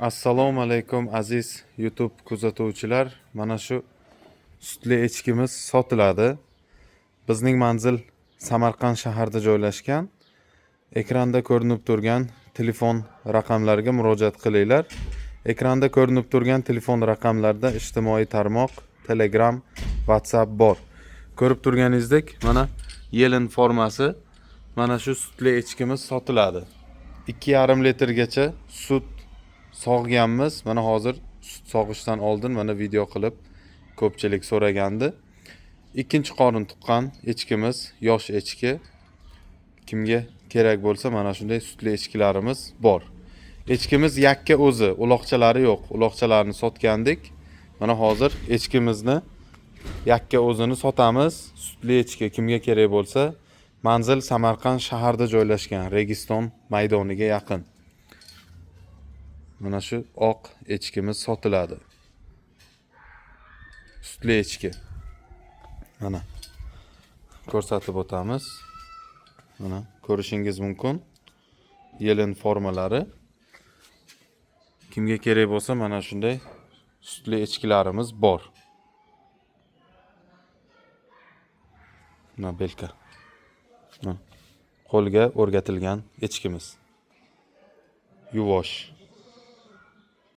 Assalomu alaykum aziz YouTube kuzatuvchilar. Mana shu sutli echkimiz sotiladi. Bizning manzil Samarqand shahrida joylashgan. Ekranda ko'rinib turgan telefon raqamlariga murojaat qilinglar. Ekranda ko'rinib turgan telefon raqamlarda ijtimoiy tarmoq, Telegram, WhatsApp bor. Ko'rib turganingizdek, mana yelin formasi, mana shu sutli echkimiz sotiladi. 2,5 litrgacha sut sog'ganmiz. Mana hozir sut sog'ishdan oldin mana video qilib ko'pchilik so'ragandi. Ikkinchi qorin tuqqan echkimiz, yosh echki. Kimga kerak bo'lsa mana shunday sutli echkilarimiz bor. Echkimiz yakka o'zi, uloqchalari yo'q. Uloqchalarni sotgandik. Mana hozir echkimizni yakka o'zini sotamiz. Sutli echki kimga kerak bo'lsa, manzil Samarqand shahrida joylashgan, Registon maydoniga yaqin. Mana shu oq echkimiz sotiladi. Sutli echki. Mana ko'rsatib o'tamiz. Mana ko'rishingiz mumkin. Yelin formalari. Kimga kerak bo'lsa mana shunday sutli echkilarimiz bor. Mana belka. Qo'lga o'rgatilgan echkimiz. Yuvosh.